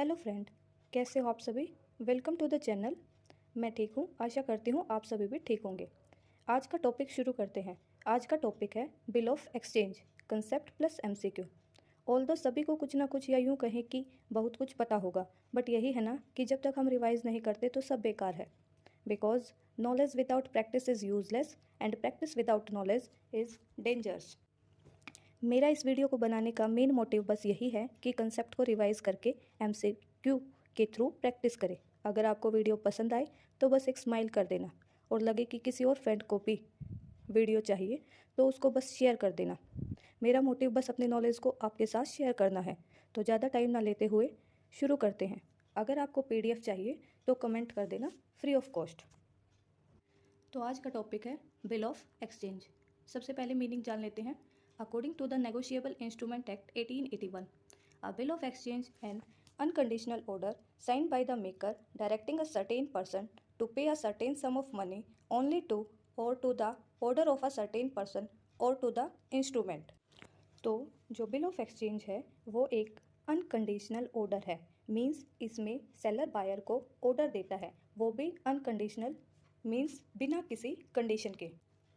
Hello friend, कैसे हो आप सभी। Welcome to the channel. मैं ठीक हूँ, आशा करती हूँ आप सभी भी ठीक होंगे। आज का टॉपिक शुरू करते हैं। आज का टॉपिक है bill of exchange, concept plus MCQ. Although सभी को कुछ ना कुछ या यूँ कहें कि बहुत कुछ पता होगा, बट यही है ना कि जब तक हम रिवाइज नहीं करते तो सब बेकार है। Because knowledge without practice is useless and practice without knowledge is dangerous. मेरा इस वीडियो को बनाने का मेन मोटिव बस यही है कि कंसेप्ट को रिवाइज करके एमसीक्यू के थ्रू प्रैक्टिस करें। अगर आपको वीडियो पसंद आए तो बस एक स्माइल कर देना, और लगे कि किसी और फ्रेंड को भी वीडियो चाहिए तो उसको बस शेयर कर देना। मेरा मोटिव बस अपनी नॉलेज को आपके साथ शेयर करना है। तो ज़्यादा टाइम ना लेते हुए शुरू करते हैं। अगर आपको PDF चाहिए तो कमेंट कर देना, फ्री ऑफ कॉस्ट। तो आज का टॉपिक है बिल ऑफ एक्सचेंज। सबसे पहले मीनिंग जान लेते हैं। According to the Negotiable Instrument Act 1881, a bill of exchange an unconditional order signed by the maker directing a certain person to pay a certain sum of money only to or to the order of a certain person or to the instrument। तो जो bill of exchange है वो एक unconditional order है। Means इसमें seller buyer को order देता है, वो भी अनकंडीशनल, मीन्स बिना किसी कंडीशन के।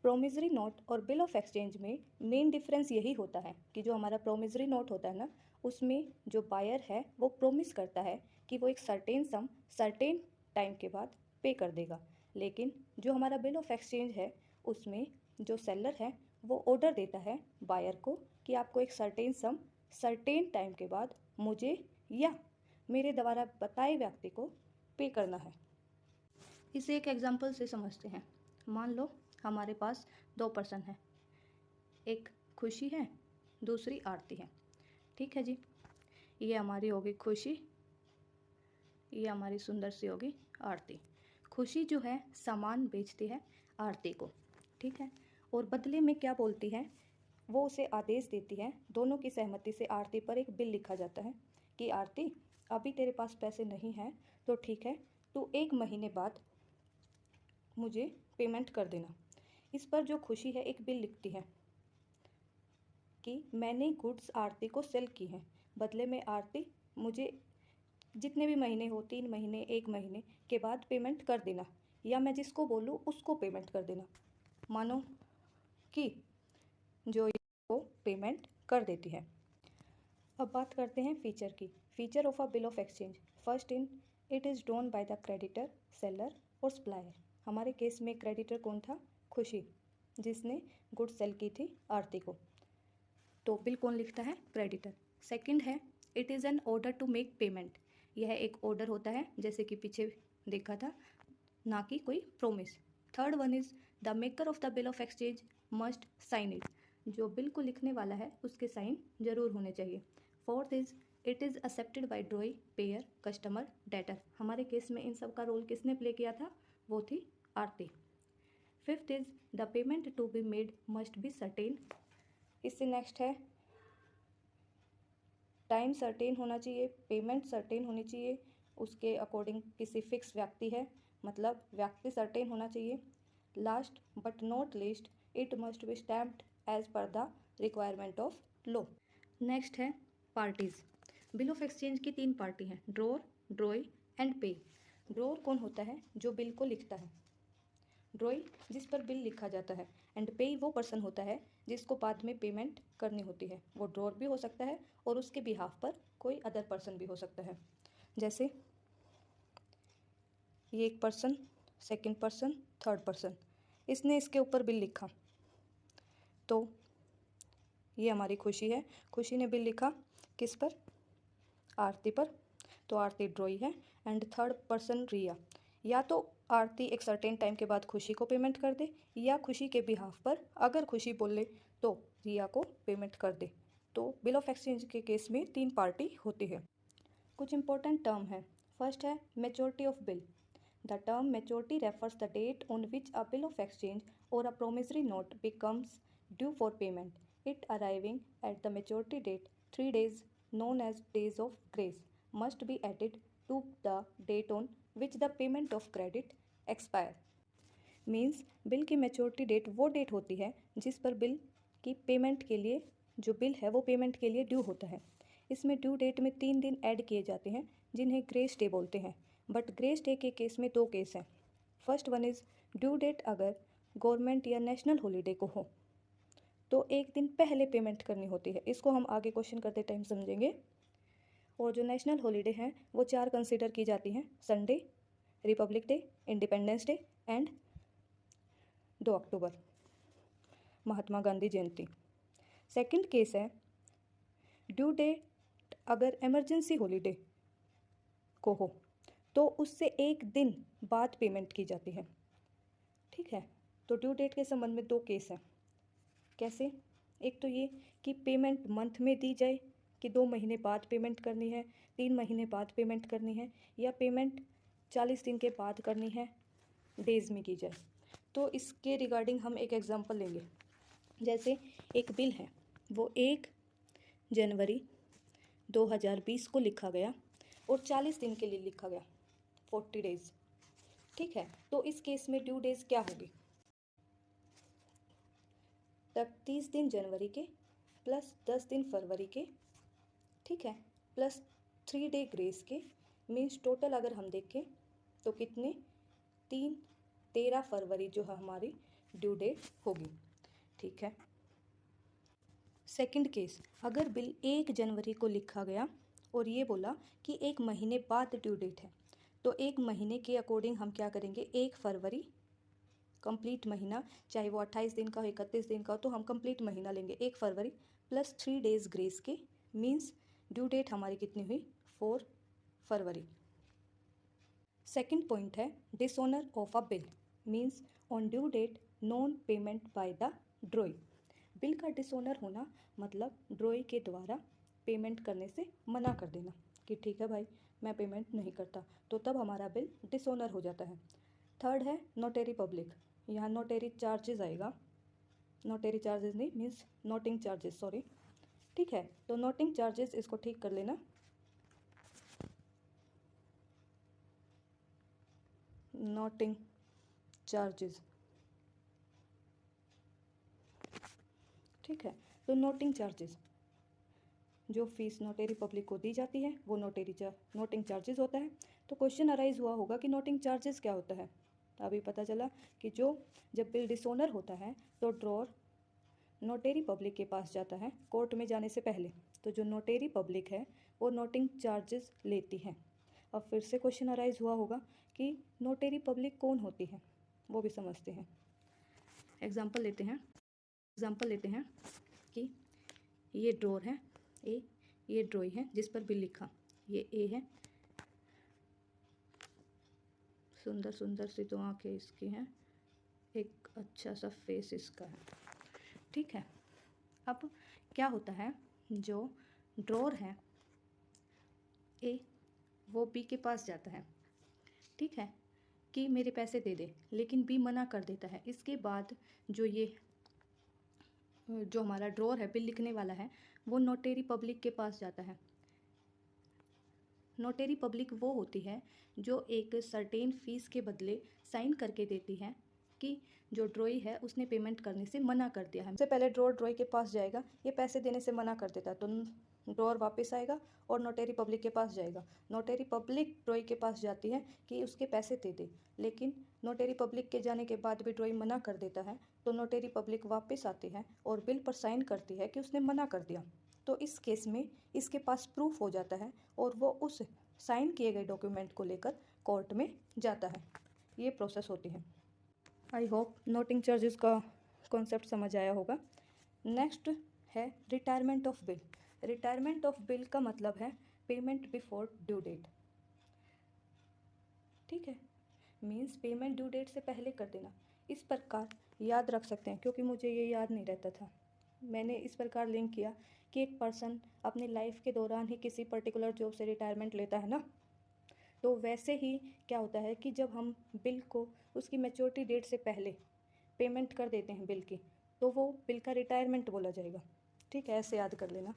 प्रोमिसरी नोट और बिल ऑफ एक्सचेंज में मेन डिफरेंस यही होता है कि जो हमारा प्रोमिसरी नोट होता है ना, उसमें जो बायर है वो प्रोमिस करता है कि वो एक सर्टेन सम सर्टेन टाइम के बाद पे कर देगा। लेकिन जो हमारा बिल ऑफ एक्सचेंज है उसमें जो सेलर है वो ऑर्डर देता है बायर को कि आपको एक सर्टेन सम सर्टेन टाइम के बाद मुझे या मेरे द्वारा बताए व्यक्ति को पे करना है। इसे एक एग्जांपल से समझते हैं। मान लो हमारे पास 2 पर्सन हैं, एक खुशी है, दूसरी आरती है। ठीक है जी, ये हमारी होगी खुशी, ये हमारी सुंदर सी होगी आरती। खुशी जो है सामान बेचती है आरती को, ठीक है, और बदले में क्या बोलती है, वो उसे आदेश देती है, दोनों की सहमति से आरती पर एक बिल लिखा जाता है कि आरती अभी तेरे पास पैसे नहीं हैं तो ठीक है, तू 1 महीने बाद मुझे पेमेंट कर देना। इस पर जो खुशी है एक बिल लिखती है कि मैंने गुड्स आरती को सेल की हैं, बदले में आरती मुझे जितने भी महीने हो, 3 महीने 1 महीने के बाद पेमेंट कर देना, या मैं जिसको बोलूँ उसको पेमेंट कर देना। मानो कि जो को पेमेंट कर देती है। अब बात करते हैं फीचर की। Feature of a bill of exchange. First in it is drawn by the creditor, seller और सप्लायर। हमारे केस में क्रेडिटर कौन था? खुशी, जिसने गुड सेल की थी आरती को। तो बिल कौन लिखता है? क्रेडिटर। सेकंड है it is an order to make payment. यह एक ऑर्डर होता है, जैसे कि पीछे देखा था, ना कि कोई promise. Third one is the maker of the bill of exchange must sign it. जो बिल को लिखने वाला है उसके साइन जरूर होने चाहिए। Fourth is it is accepted by drawee, payer, customer, debtor. हमारे केस में इन सब का रोल किसने प्ले किया था? वो थी Aarti. Fifth is the payment to be made must be certain. इससे नेक्स्ट है टाइम सर्टेन होना चाहिए, पेमेंट सर्टेन होनी चाहिए, उसके अकॉर्डिंग किसी फिक्स व्यक्ति है, मतलब व्यक्ति सर्टेन होना चाहिए। Last but not least it must be stamped as per the requirement of law. Next है पार्टीज। बिल ऑफ एक्सचेंज की 3 पार्टी हैं, drawer, drawee and payee. Drawer कौन होता है? जो बिल को लिखता है। ड्रॉई जिस पर बिल लिखा जाता है, एंड पे वो पर्सन होता है जिसको बाद में पेमेंट करनी होती है। वो ड्रॉर भी हो सकता है और उसके बिहाफ पर कोई अदर पर्सन भी हो सकता है। जैसे ये एक person, second person, third person, इसने इसके ऊपर बिल लिखा, तो ये हमारी खुशी है। खुशी ने बिल लिखा किस पर? आरती पर, तो आरती ड्रॉई है। एंड थर्ड पर्सन रिया। या तो आरती एक सर्टेन टाइम के बाद खुशी को पेमेंट कर दे, या खुशी के बिहाफ पर अगर खुशी बोले तो रिया को पेमेंट कर दे। तो बिल ऑफ एक्सचेंज के केस में 3 पार्टी होती है। कुछ इंपॉर्टेंट टर्म है। फर्स्ट है maturity of bill. The term maturity refers the date on which a bill of exchange और a promissory note becomes due for payment, it arriving at the maturity date 3 days known as days of grace must be added to the date on which the payment of credit expire। Means bill की maturity date वो date होती है जिस पर bill की payment के लिए, जो बिल है वो पेमेंट के लिए ड्यू होता है। इसमें ड्यू डेट में 3 दिन ऐड किए जाते हैं जिन्हें ग्रेस डे बोलते हैं। बट ग्रेस डे के केस में 2 केस हैं। First one is due date अगर गवर्नमेंट या नेशनल हॉलीडे को हो तो एक दिन पहले पेमेंट करनी होती है। इसको हम आगे क्वेश्चन करते टाइम समझेंगे। और जो नेशनल हॉलीडे हैं वो 4 कंसिडर की जाती हैं: Sunday, Republic day, independence day and 2 October, Mahatma Gandhi Jayanti. Second case है ड्यू डेट अगर इमरजेंसी हॉलीडे को हो तो उससे एक दिन बाद पेमेंट की जाती है। ठीक है, तो ड्यू डेट के संबंध में 2 केस हैं। कैसे? एक तो ये कि पेमेंट मंथ में दी जाए कि 2 महीने बाद पेमेंट करनी है, 3 महीने बाद पेमेंट करनी है, या पेमेंट 40 दिन के बाद करनी है, डेज में की जाए। तो इसके रिगार्डिंग हम एक एग्जांपल लेंगे। जैसे एक बिल है, वो 1 जनवरी 2020 को लिखा गया और 40 दिन के लिए लिखा गया, 40 डेज। ठीक है, तो इस केस में ड्यू डेज क्या होगी? 30 दिन जनवरी के प्लस 10 दिन फरवरी के, ठीक है, प्लस 3 डे ग्रेस के, मीन्स टोटल अगर हम देखें तो कितने 13 फरवरी जो है हमारी ड्यू डेट होगी। ठीक है। सेकंड केस, अगर बिल 1 जनवरी को लिखा गया और ये बोला कि 1 महीने बाद ड्यू डेट है, तो 1 महीने के अकॉर्डिंग हम क्या करेंगे, 1 फरवरी कंप्लीट महीना, चाहे वो 28 दिन का हो, 31 दिन का हो, तो हम कंप्लीट महीना लेंगे 1 फरवरी प्लस 3 डेज ग्रेस के, मीन्स ड्यू डेट हमारी कितनी हुई, 4 फरवरी। सेकंड पॉइंट है dishonour of a bill, means on due date non payment by the drawee. Bill का डिसऑनर होना मतलब ड्रॉई के द्वारा पेमेंट करने से मना कर देना कि ठीक है भाई मैं पेमेंट नहीं करता, तो तब हमारा बिल डिसऑनर हो जाता है। थर्ड है नोटरी पब्लिक, यहाँ नोटरी चार्जेस आएगा, नोटरी चार्जेस नहीं मीन्स नोटिंग चार्जेस, सॉरी। ठीक है, तो नोटिंग चार्जेस इसको ठीक कर लेना, नोटिंग चार्जेस। ठीक है, तो नोटिंग चार्जेस जो फीस नोटरी पब्लिक को दी जाती है वो नोटिंग चार्जेस होता है। तो क्वेश्चन अराइज हुआ होगा कि नोटिंग चार्जेस क्या होता है। अभी पता चला कि जब बिल डिसऑनर होता है तो ड्रॉर नोटरी पब्लिक के पास जाता है कोर्ट में जाने से पहले, तो जो नोटरी पब्लिक है वो नोटिंग चार्जेस लेती है। अब फिर से क्वेश्चन अराइज हुआ होगा कि नोटरी पब्लिक कौन होती है, वो भी समझते हैं। एग्जाम्पल लेते हैं कि ये ड्रॉर है ए, ये ड्रॉई है जिस पर बिल लिखा, ये ए है, सुंदर सुंदर सी तो आँखें इसकी हैं, एक अच्छा सा फेस इसका है। ठीक है, अब क्या होता है, जो ड्रॉर है ए वो बी के पास जाता है, ठीक है, कि मेरे पैसे दे दे, लेकिन बी मना कर देता है। इसके बाद जो हमारा ड्रॉर है बिल लिखने वाला है वो नोटरी पब्लिक के पास जाता है। नोटरी पब्लिक वो होती है जो एक सर्टेन फीस के बदले साइन करके देती है कि जो ड्रॉई है उसने पेमेंट करने से मना कर दिया है। सबसे पहले ड्रॉई के पास जाएगा, ये पैसे देने से मना कर देता है, तो ड्रॉर वापस आएगा और नोटरी पब्लिक के पास जाएगा। नोटरी पब्लिक ड्रॉई के पास जाती है कि उसके पैसे दे दे, लेकिन नोटरी पब्लिक के जाने के बाद भी ड्रॉई मना कर देता है, तो नोटरी पब्लिक वापस आती है और बिल पर साइन करती है कि उसने मना कर दिया। तो इस केस में इसके पास प्रूफ हो जाता है और वो उस साइन किए गए डॉक्यूमेंट को लेकर कोर्ट में जाता है। ये प्रोसेस होती है। आई होप नोटिंग चार्जेस का कॉन्सेप्ट समझ आया होगा। नेक्स्ट है retirement of bill. Retirement of bill का मतलब है पेमेंट बिफोर ड्यू डेट। ठीक है, मीन्स पेमेंट ड्यू डेट से पहले कर देना। इस प्रकार याद रख सकते हैं, क्योंकि मुझे ये याद नहीं रहता था, मैंने इस प्रकार लिंक किया कि एक पर्सन अपनी लाइफ के दौरान ही किसी पर्टिकुलर जॉब से रिटायरमेंट लेता है ना, तो वैसे ही क्या होता है कि जब हम बिल को उसकी मैच्योरिटी डेट से पहले पेमेंट कर देते हैं बिल की, तो वो बिल का रिटायरमेंट बोला जाएगा। ठीक है, ऐसे याद कर लेना।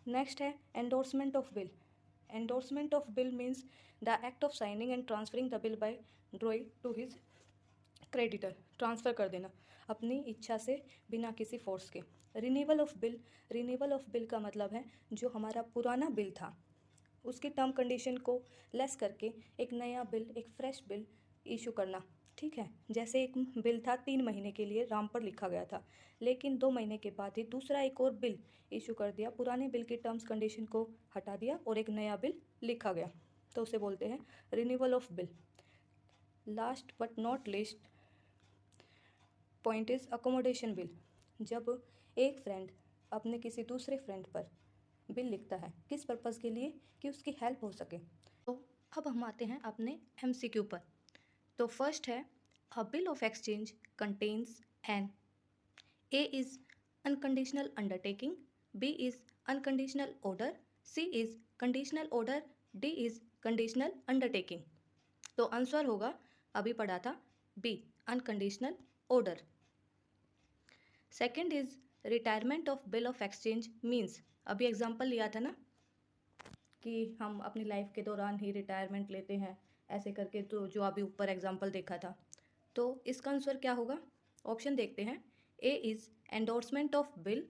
नेक्स्ट है endorsement of bill. Endorsement of bill means the act of signing and transferring the bill by drawee to his creditor transfer कर देना अपनी इच्छा से बिना किसी फोर्स के। Renewal of bill, renewal of bill का मतलब है जो हमारा पुराना बिल था उसकी टर्म कंडीशन को लेस करके एक नया बिल, एक फ्रेश बिल इशू करना। ठीक है, जैसे एक बिल था 3 महीने के लिए राम पर लिखा गया था, लेकिन 2 महीने के बाद ही दूसरा एक और बिल इशू कर दिया, पुराने बिल की टर्म्स कंडीशन को हटा दिया और एक नया बिल लिखा गया, तो उसे बोलते हैं renewal of bill. Last but not least point is accommodation bill. जब एक फ्रेंड अपने किसी दूसरे फ्रेंड पर बिल लिखता है, किस पर्पज़ के लिए, कि उसकी हेल्प हो सके। तो अब हम आते हैं अपने MCQ पर। तो फर्स्ट है a bill of exchange contains an A is unconditional undertaking, B is unconditional order, C is conditional order, D is conditional undertaking. तो आंसर होगा, अभी पढ़ा था, B unconditional order. Second is retirement of bill of exchange means, अभी example लिया था ना कि हम अपनी लाइफ के दौरान ही रिटायरमेंट लेते हैं ऐसे करके, तो जो अभी ऊपर एग्जाम्पल देखा था, तो इसका आंसर क्या होगा। ऑप्शन देखते हैं। A is endorsement of bill,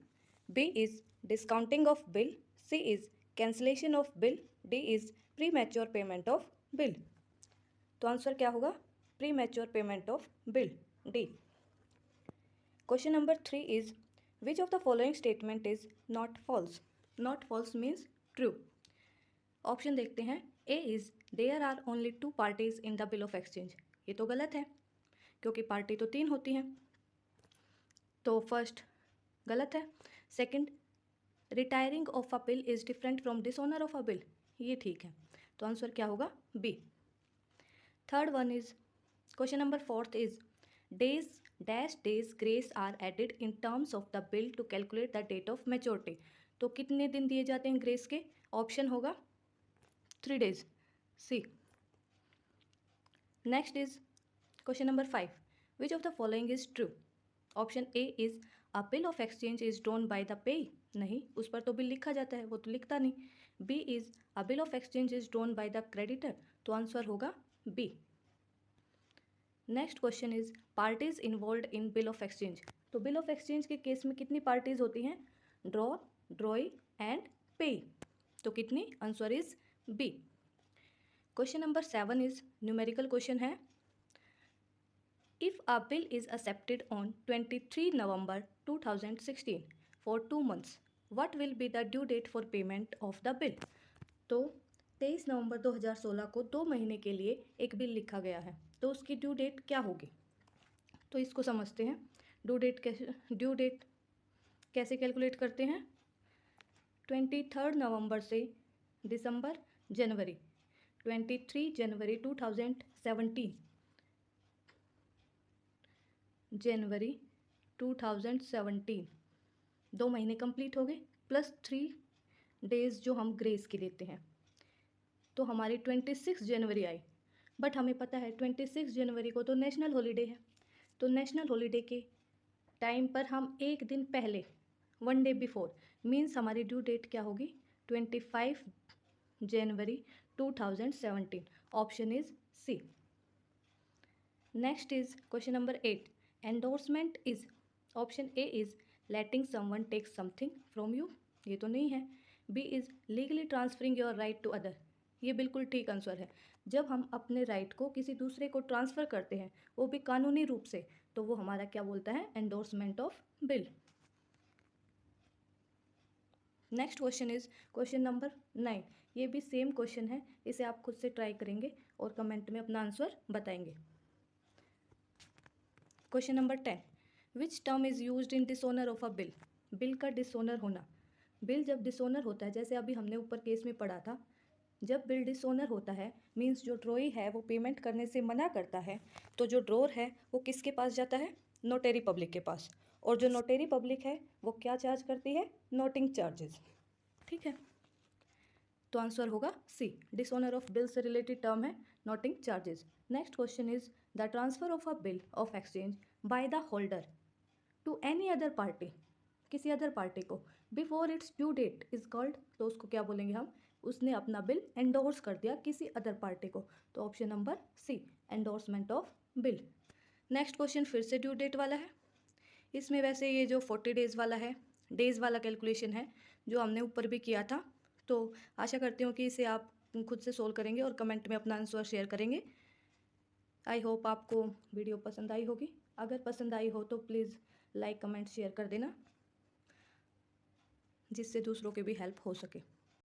B is discounting of bill, C is cancellation of bill, D is premature payment of bill. तो आंसर क्या होगा, premature payment of bill, D. Question number 3 is which of the following statement is not false. Not false means true. Option देखते हैं। A is there are only 2 parties in the bill of exchange. ये तो गलत है क्योंकि party तो 3 होती हैं, तो फर्स्ट गलत है। Second, retiring of a bill is different from dishonour of a bill, ये ठीक है, तो आंसर क्या होगा, B. Third one is question number 4 is days dash days grace are added in terms of the bill to calculate the date of maturity। तो कितने दिन दिए जाते हैं ग्रेस के, ऑप्शन होगा 3 days, C. Next is question number 5 which of the following is true. Option A is a bill of exchange is drawn by the payee, नहीं उस पर तो बिल लिखा जाता है, वो तो लिखता नहीं। B is a bill of exchange is drawn by the creditor, तो आंसर होगा B. Next question is parties involved in bill of exchange. तो बिल ऑफ एक्सचेंज के केस में कितनी पार्टीज होती हैं, ड्रॉ, ड्रॉई एंड पे, तो कितनी, answer is B. Question number 7 is numerical question है। If a bill is accepted on 23 November 2016 for 2 months, what will be the due date for payment of the bill. तो 23 November 2016 को 2 महीने के लिए एक बिल लिखा गया है, तो उसकी ड्यू डेट क्या होगी। तो इसको समझते हैं। ड्यू डेट कैसे कैलकुलेट करते हैं। 23 नवंबर से दिसंबर जनवरी, 23 जनवरी 2017, जनवरी 2017, 2 महीने कंप्लीट हो गए, प्लस 3 डेज जो हम ग्रेस के लेते हैं, तो हमारी 26 जनवरी आई। बट हमें पता है 26 जनवरी को तो नेशनल हॉलीडे है, तो नेशनल हॉलीडे के टाइम पर हम एक दिन पहले, 1 डे बिफोर, मीन्स हमारी ड्यू डेट क्या होगी, 25 जनवरी 2017, option is C. Next is question number 8 endorsement is, option A is letting someone take something from you, ये तो नहीं है। B is legally transferring your right to other, ये बिल्कुल ठीक आंसर है। जब हम अपने राइट को किसी दूसरे को ट्रांसफ़र करते हैं, वो भी कानूनी रूप से, तो वो हमारा क्या बोलता है, endorsement of bill. Next question is question number 9, ये भी सेम क्वेश्चन है, इसे आप खुद से ट्राई करेंगे और कमेंट में अपना आंसर बताएंगे। Question number 10 which term is used in dishonour of a bill. Bill का डिसऑनर होना, बिल जब डिसऑनर होता है, जैसे अभी हमने ऊपर केस में पढ़ा था, जब बिल डिसऑनर होता है मीन्स जो ड्रॉई है वो पेमेंट करने से मना करता है, तो जो ड्रॉर है वो किसके पास जाता है, नोटेरी पब्लिक के पास, और जो नोटेरी पब्लिक है वो क्या चार्ज करती है, नोटिंग चार्जेस। ठीक है, तो आंसर होगा सी, डिसऑनर ऑफ बिल से रिलेटेड टर्म है noting charges. Next question is the transfer of a bill of exchange by the holder to any other party, किसी अदर पार्टी को, before its due date is called, तो उसको क्या बोलेंगे हम, उसने अपना बिल एंडोर्स कर दिया किसी अदर पार्टी को, तो option number C, endorsement of bill. Next question फिर से ड्यू डेट वाला है। इसमें वैसे ये जो 40 डेज़ वाला है, डेज़ वाला कैलकुलेशन है जो हमने ऊपर भी किया था, तो आशा करती हूँ कि इसे आप खुद से सोल्व करेंगे और कमेंट में अपना आंसर शेयर करेंगे। आई होप आपको वीडियो पसंद आई होगी। अगर पसंद आई हो तो प्लीज़ लाइक कमेंट शेयर कर देना, जिससे दूसरों की भी हेल्प हो सके।